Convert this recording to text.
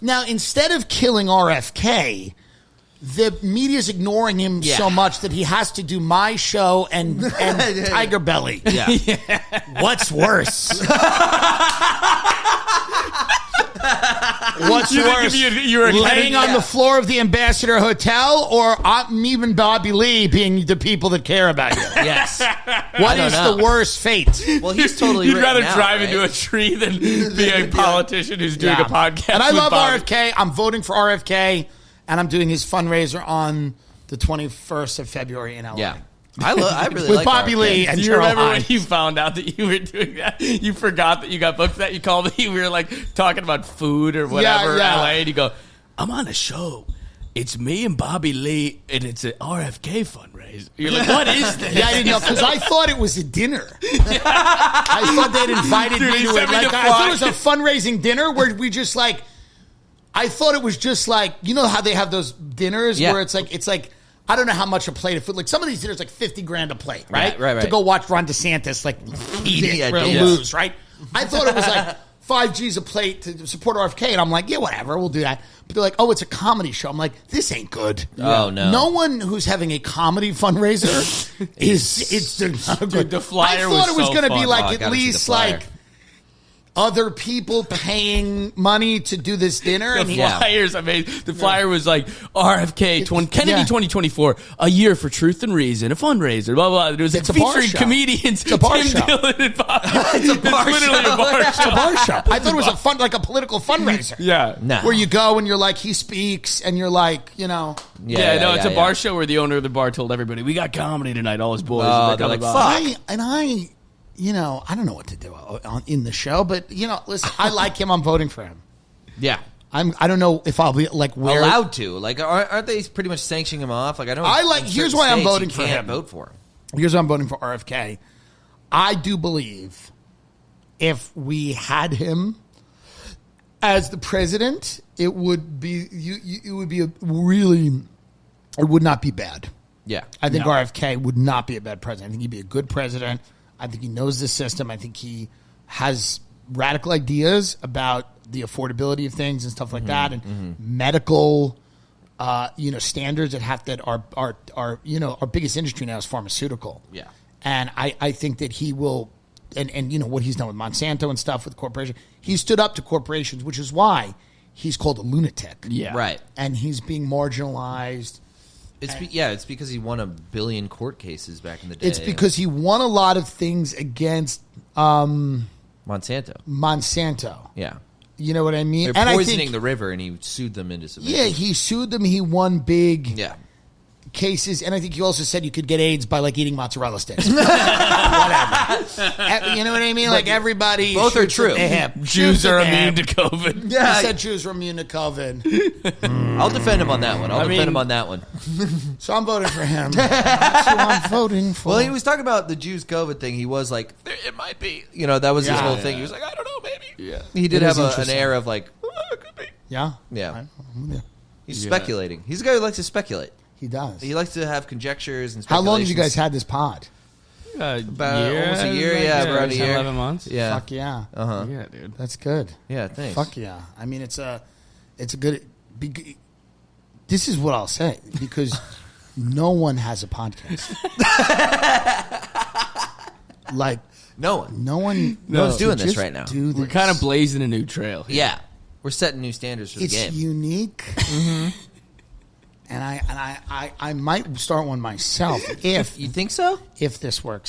knows. Now, instead of killing RFK, the media's ignoring him so much that he has to do my show and Tiger Belly. Yeah. What's worse? What's worse? You were laying on the floor of the Ambassador Hotel, or me and Bobby Lee being the people that care about you? Yes. What is the worst fate? Well, he's totally. You'd rather out, drive right? into a tree than be a politician who's doing a podcast. And I love Bobby. RFK. I'm voting for RFK, and I'm doing his fundraiser on the 21st of February in LA. Yeah. I really with like Bobby RFK. Lee and Do you Gerald remember when Hines. you found out that you were doing that? You forgot that you got booked that? You called me. We were like talking about food or whatever in LA, and you go, I'm on a show. It's me and Bobby Lee, and it's an RFK fundraiser. You're like, what is this? Yeah, I didn't know, because I thought it was a dinner. I thought they'd invited me to it. Like, I thought it was a fundraising dinner where we just like, I thought it was just like, you know how they have those dinners where it's like, I don't know how much a plate of food. Like some of these dinners, like $50,000 a plate, right? Right. To go watch Ron DeSantis like eat it or lose, right? I thought it was like $5 a plate to support RFK, and I'm like, yeah, whatever, we'll do that. But they're like, oh, it's a comedy show. I'm like, this ain't good. Oh no! No one who's having a comedy fundraiser it's not good. Dude, the flyer I thought it was so going to be fun. like at least like other people paying money to do this dinner. The flyers, I mean, the flyer was like RFK, Kennedy 2024, a year for truth and reason, a fundraiser, blah, blah. It was It's a bar featuring show. comedians, It's a bar Tim show. Dillon and Bobby. It's a bar literally show. a bar show. It's a bar show. I thought it was a political fundraiser. Yeah. No. Where you go and you're like, he speaks, and you're like, you know. It's a bar show where the owner of the bar told everybody, we got comedy tonight, all his boys. Oh, and they're come like, by. fuck. You know, I don't know what to do in the show, but, you know, listen, I like him. I'm voting for him. Yeah. I don't know if I'll be, like, where. Allowed to. Like, aren't they pretty much sanctioning him off? Like, I don't. Here's why I'm voting for him. Vote for him. Here's why I'm voting for RFK. I do believe if we had him as the president, it would be it would not be bad. Yeah. I think RFK would not be a bad president. I think he'd be a good president. I think he knows the system. I think he has radical ideas about the affordability of things and stuff like that, and medical, standards that are our biggest industry now is pharmaceutical. Yeah. And I think that he will, and you know what he's done with Monsanto and stuff with corporations. He stood up to corporations, which is why he's called a lunatic. Yeah. Right. And he's being marginalized. It's because he won 1 billion court cases back in the day. It's because he won a lot of things against Monsanto. Yeah. You know what I mean? They're and poisoning the river, and he sued them into submission. Yeah, he sued them. He won big cases, and I think he also said you could get AIDS by like eating mozzarella sticks. Whatever. You know what I mean? Like everybody. Both are true. Jews are immune to COVID. Yeah, he said Jews are immune to COVID. I'll defend him on that one. I'll defend him on that one. So I'm voting for him. That's who I'm voting for. Well, he was talking about the Jews COVID thing. He was like, it might be. You know, that was his whole thing. He was like, I don't know, maybe. Yeah. He did have an air of like, it could be. Yeah? Yeah. He's speculating. He's a guy who likes to speculate. He does. He likes to have conjectures and How speculations. long have you guys had this pod? About almost a year, around a year. 11 months. Yeah. Fuck yeah. Uh-huh. Yeah, dude. That's good. Yeah, thanks. Fuck yeah. I mean, it's a good. This is what I'll say because no one has a podcast. Like no one. No one. No one's doing this right now. We're kind of blazing a new trail here. Yeah, we're setting new standards for the game. It's unique. And I might start one myself if you think so. If this works